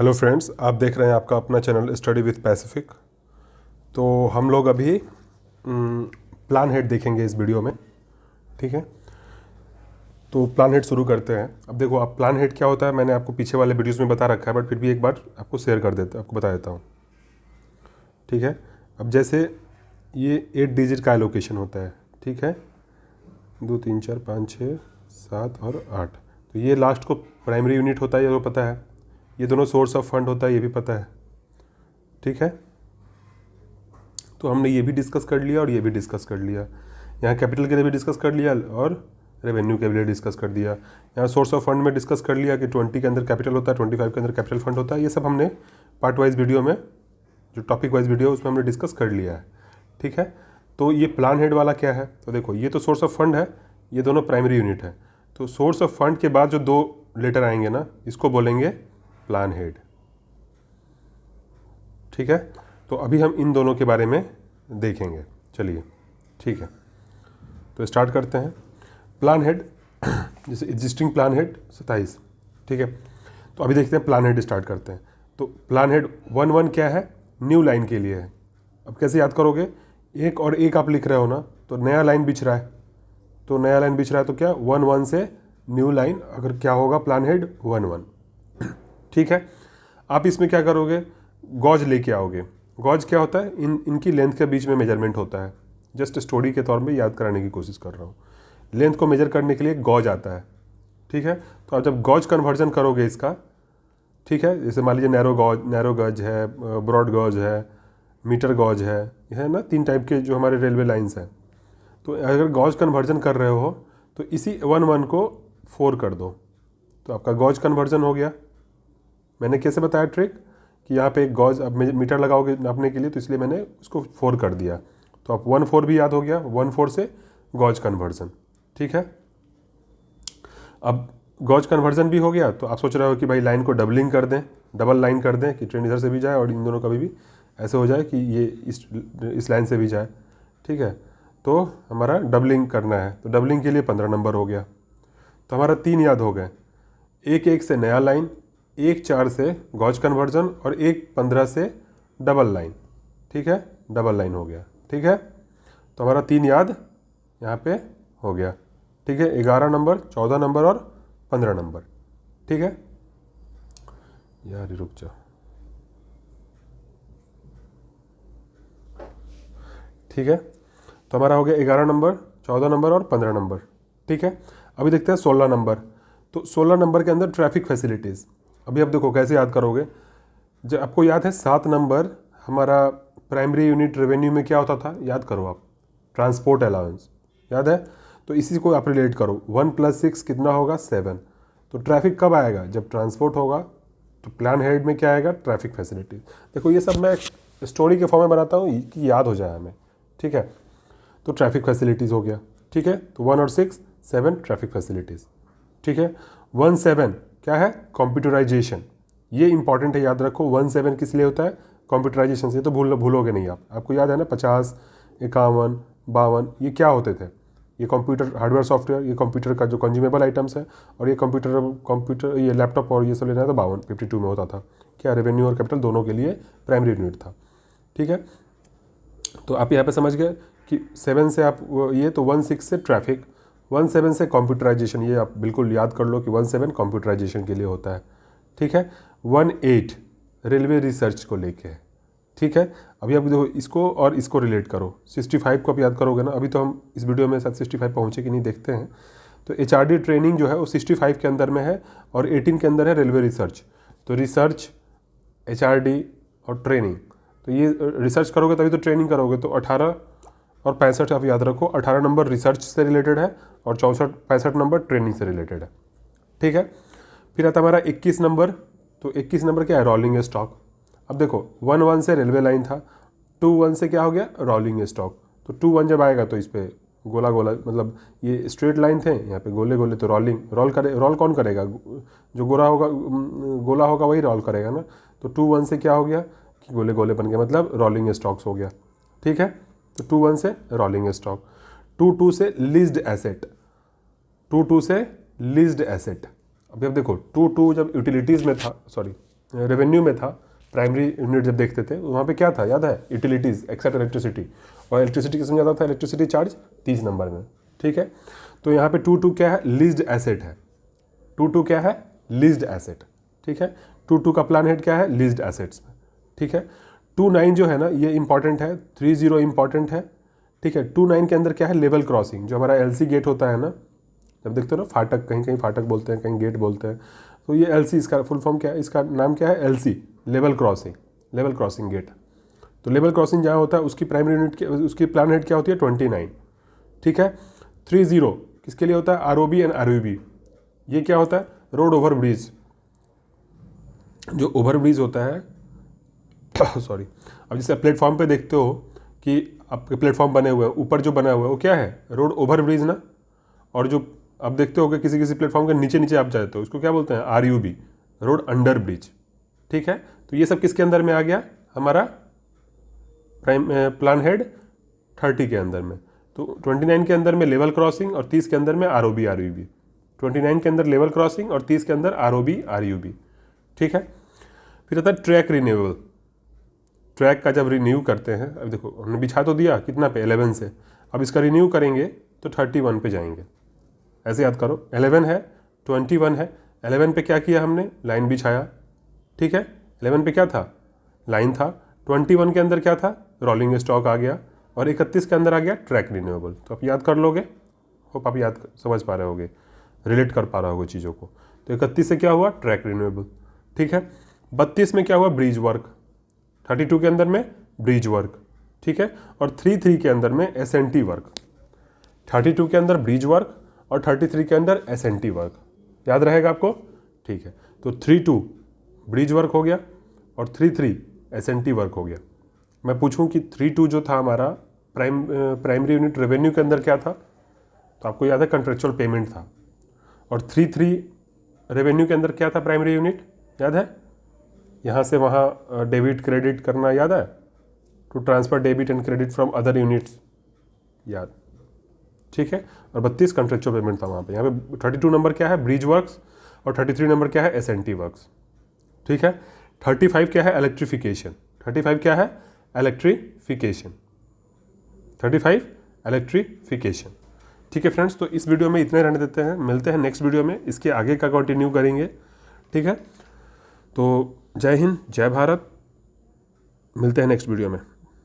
Hello friends, आप देख रहे हैं आपका अपना चैनल स्टडी विथ पैसिफिक। तो हम लोग अभी प्लान हेड देखेंगे इस वीडियो में। ठीक है, तो प्लान हेड शुरू करते हैं। अब देखो, आप प्लान हेड क्या होता है मैंने आपको पीछे वाले वीडियोस में बता रखा है, बट फिर भी एक बार आपको शेयर कर देता आपको बता देता हूँ। ठीक है, अब जैसे ये 8 डिजिट का एलोकेशन होता है। ठीक है, 2 3 4 5 6 7 और 8। तो ये लास्ट को प्राइमरी यूनिट होता है, ये तो पता है। ये दोनों सोर्स ऑफ फंड होता है, ये भी पता है। ठीक है, तो हमने ये भी डिस्कस कर लिया और ये भी डिस्कस कर लिया। यहाँ कैपिटल के लिए भी डिस्कस कर लिया और रेवेन्यू के लिए डिस्कस कर दिया। यहाँ सोर्स ऑफ फंड में डिस्कस कर लिया कि 20 के अंदर कैपिटल होता है, 25 के अंदर कैपिटल फंड होता है। ये सब हमने पार्ट वाइज वीडियो में, जो टॉपिक वाइज वीडियो है उसमें हमने डिस्कस कर लिया है। ठीक है, तो ये प्लान हेड वाला क्या है, तो देखो ये तो सोर्स ऑफ फंड है, ये दोनों प्राइमरी यूनिट है। तो सोर्स ऑफ फंड के बाद जो 2 लेटर आएंगे ना, इसको बोलेंगे प्लान हेड। ठीक है, तो अभी हम इन दोनों के बारे में देखेंगे। चलिए, ठीक है, तो स्टार्ट करते हैं। प्लान हेड, जैसे एग्जिस्टिंग प्लान हेड 27। ठीक है, तो अभी देखते हैं प्लान हेड स्टार्ट करते हैं। तो प्लान हेड 1 क्या है, न्यू लाइन के लिए है। अब कैसे याद करोगे, एक और एक आप लिख रहे हो ना, तो नया लाइन बिछ रहा है, तो नया लाइन बिछ रहा है तो क्या 1 से न्यू लाइन, अगर क्या होगा प्लान हेड 1 ठीक है, आप इसमें क्या करोगे, गॉज लेके आओगे। गॉज क्या होता है, इनकी लेंथ के बीच में मेजरमेंट होता है। जस्ट स्टोरी के तौर पे याद कराने की कोशिश कर रहा हूँ। लेंथ को मेजर करने के लिए गॉज आता है। ठीक है, तो आप जब गॉज कन्वर्जन करोगे इसका, ठीक है, जैसे मान लीजिए नैरो गज है, ब्रॉड गॉज है, मीटर गॉज है, यह है ना 3 टाइप के जो हमारे रेलवे लाइन्स हैं। तो अगर गॉज कन्वर्जन कर रहे हो तो इसी 1 को 4 कर दो, तो आपका गॉज कन्वर्जन हो गया। मैंने कैसे बताया ट्रिक कि यहाँ पे एक गॉज, अब मीटर लगाओगे नापने के लिए, तो इसलिए मैंने उसको 4 कर दिया। तो आप 1/4 भी याद हो गया, 1/4 से गॉज कन्वर्जन। ठीक है, अब गॉज कन्वर्जन भी हो गया, तो आप सोच रहे हो कि भाई लाइन को डबलिंग कर दें, डबल लाइन कर दें कि ट्रेन इधर से भी जाए और इन दोनों कभी भी ऐसे हो जाए कि ये इस लाइन से भी जाए। ठीक है, तो हमारा डबलिंग करना है, तो डबलिंग के लिए 15 नंबर हो गया। तो हमारा 3 याद हो गए, 1 से नया लाइन, 1 से गॉज कन्वर्जन और 15 से डबल लाइन। ठीक है, डबल लाइन हो गया। ठीक है, तो हमारा 3 याद यहाँ पे हो गया। ठीक है, 11 नंबर, 14 नंबर और 15 नंबर। ठीक है यार, रुक जाओ। ठीक है, तो हमारा हो गया 11 नंबर, 14 नंबर और 15 नंबर। ठीक है, अभी देखते हैं 16 नंबर। तो 16 नंबर के अंदर ट्रैफिक फैसिलिटीज़। अभी आप देखो कैसे याद करोगे। जब आपको याद है 7 नंबर हमारा प्राइमरी यूनिट रेवेन्यू में क्या होता था, याद करो आप, ट्रांसपोर्ट अलाउंस, याद है। तो इसी को आप रिलेट करो, 1 + 6 कितना होगा, 7। तो ट्रैफिक कब आएगा, जब ट्रांसपोर्ट होगा। तो प्लान हेड में क्या आएगा, ट्रैफिक फैसिलिटीज। देखो ये सब मैं स्टोरी के फॉर्म में बनाता हूँ कि याद हो जाए हमें। ठीक है, तो ट्रैफिक फैसिलिटीज़ हो गया। ठीक है, तो 1 और 6, 7 ट्रैफिक फैसिलिटीज़। ठीक है, 17 क्या है, कंप्यूटराइजेशन। ये इंपॉर्टेंट है, याद रखो। 17 किस लिए होता है, कंप्यूटराइजेशन से। तो भूलोगे नहीं आप, आपको याद है ना 50, 51, 52 ये क्या होते थे, ये कंप्यूटर हार्डवेयर सॉफ्टवेयर, ये कंप्यूटर का जो कंज्यूमेबल आइटम्स है। और ये कंप्यूटर ये लैपटॉप और ये सब लेना है तो 52 में होता था। क्या, रेवेन्यू और कैपिटल दोनों के लिए प्राइमरी यूनिट था। ठीक है, तो आप यहाँ पे समझ गए कि 7 से आप ये, तो 16 से ट्रैफिक, 17 से कंप्यूटराइजेशन। ये आप बिल्कुल याद कर लो कि 17 कंप्यूटराइजेशन के लिए होता है। ठीक है, 18 रेलवे रिसर्च को लेके है। ठीक है, अभी आप देखो इसको और इसको रिलेट करो। 65 को आप याद करोगे ना, अभी तो हम इस वीडियो में शायद 65 पहुँचे कि नहीं देखते हैं। तो HRD ट्रेनिंग जो है वो 65 के अंदर में है और 18 के अंदर है रेलवे रिसर्च। तो रिसर्च, HRD और ट्रेनिंग, तो ये रिसर्च करोगे तभी तो ट्रेनिंग करोगे। तो 18 और 65 आप याद रखो, 18 नंबर रिसर्च से रिलेटेड है और 65 नंबर ट्रेनिंग से रिलेटेड है। ठीक है, फिर आता हमारा 21 नंबर। तो 21 नंबर क्या है, रोलिंग स्टॉक। अब देखो 1 से रेलवे लाइन था, 2 से क्या हो गया, रोलिंग स्टॉक। तो 2 जब आएगा तो इस पर गोला गोला, मतलब ये स्ट्रेट लाइन थे, यहाँ पे गोले गोले, तो रोल कौन करेगा, जो गोला होगा वही रोल करेगा ना। तो 2 से क्या हो गया कि गोले गोले बन गया, मतलब रोलिंग स्टॉक्स हो गया। ठीक है, तो 2 से रोलिंग स्टॉक। 2 से लीज्ड एसेट, 2 से लीज्ड एसेट। अभी अब देखो 2 जब यूटिलिटीज़ में था, सॉरी रेवेन्यू में था, प्राइमरी यूनिट जब देखते थे वहाँ पे क्या था याद है, यूटिलिटीज़ एक्सेप्ट इलेक्ट्रिसिटी, और इलेक्ट्रिसिटी किस में ज़्यादा था, इलेक्ट्रिसिटी चार्ज 30 नंबर में, ठीक है। तो यहाँ पे 2.2 क्या है, लीज्ड एसेट है, 2.2 क्या है, लीज्ड एसेट, ठीक है। 2.2 का प्लान हेड क्या है, लीज्ड एसेट्स में, ठीक है। 2.9 जो है ना ये इंपॉर्टेंट है, 3.0 इंपॉर्टेंट है, ठीक है। 2.9 के अंदर क्या है, लेवल क्रॉसिंग, जो हमारा एलसी गेट होता है ना, जब देखते हो ना फाटक, कहीं कहीं फाटक बोलते हैं, कहीं गेट बोलते हैं, तो ये एलसी, इसका फुल फॉर्म क्या है, इसका नाम क्या है, LC, level crossing, level crossing gate. तो लेवल क्रॉसिंग जहाँ होता है उसकी प्राइमरी यूनिट, उसकी प्लान हेड क्या होती है, 29, ठीक है। 3.0 किसके लिए होता है, आरओबी एंड आरयूबी, ये क्या होता है, रोड ओवर ब्रिज, जो ओवर ब्रिज होता है सॉरी, अब जैसे प्लेटफॉर्म पे देखते हो कि आपके प्लेटफॉर्म बने हुए हैं, ऊपर जो बना हुआ है वो क्या है, रोड ओवर ब्रिज ना, और जो आप देखते हो कि किसी किसी प्लेटफॉर्म के नीचे नीचे आप जाते हो उसको क्या बोलते हैं, आरयूबी, रोड अंडर ब्रिज, ठीक है। तो ये सब किसके अंदर में आ गया, हमारा प्राइम प्लान हेड 30 के अंदर में। तो 29 के अंदर में लेवल क्रॉसिंग और 30 के अंदर में आरओबी आरयूबी, 29 के अंदर लेवल क्रॉसिंग और 30 के अंदर आरओबी आरयूबी, ठीक है। फिर आता है ट्रैक रिन्यूअल, ट्रैक का जब रिन्यू करते हैं, अब देखो हमने बिछा तो दिया कितना पे, 11 से, अब इसका रिन्यू करेंगे तो 31 पे जाएंगे, ऐसे याद करो, 11 है, 21 है, 11 पे क्या किया हमने, लाइन बिछाया, ठीक है। 11 पे क्या था, लाइन था, 21 के अंदर क्या था, रोलिंग स्टॉक आ गया, और 31 के अंदर आ गया ट्रैक रिन्यूएबल। तो आप याद कर लोगे, होप आप याद समझ पा रहे होगे, रिलेट कर पा रहे होगे चीज़ों को। तो 31 से क्या हुआ, ट्रैक रिन्यूएबल, ठीक है। 32 में क्या हुआ, ब्रिज वर्क, 32 के अंदर में ब्रिज वर्क, ठीक है। और 33 के अंदर में एसएनटी वर्क, 32 के अंदर ब्रिज वर्क और 33 के अंदर एसएनटी वर्क, याद रहेगा आपको, ठीक है। तो 32 ब्रिज वर्क हो गया और 33 एसएनटी वर्क हो गया। मैं पूछूं कि 32 जो था हमारा प्राइमरी यूनिट रेवेन्यू के अंदर क्या था, तो आपको याद है कंट्रेक्चुअल पेमेंट था, और 33 रेवेन्यू के अंदर क्या था, प्राइमरी यूनिट, याद है, यहाँ से वहाँ डेबिट क्रेडिट करना, याद है, to transfer debit and credit from other units, याद, ठीक है। और 32 कंट्रेक्चुअल पेमेंट था वहाँ पे। यहाँ पे 32 नंबर क्या है, ब्रिज वर्क्स, और 33 नंबर क्या है, एसएनटी वर्क्स, ठीक है। 35 क्या है, इलेक्ट्रिफिकेशन, 35 क्या है, इलेक्ट्रिफिकेशन, 35 इलेक्ट्रिफिकेशन, ठीक है फ्रेंड्स। तो इस वीडियो में इतने रहने देते हैं, मिलते हैं नेक्स्ट वीडियो में, इसके आगे का कंटिन्यू करेंगे, ठीक है। तो जय हिंद, जय भारत, मिलते हैं नेक्स्ट वीडियो में।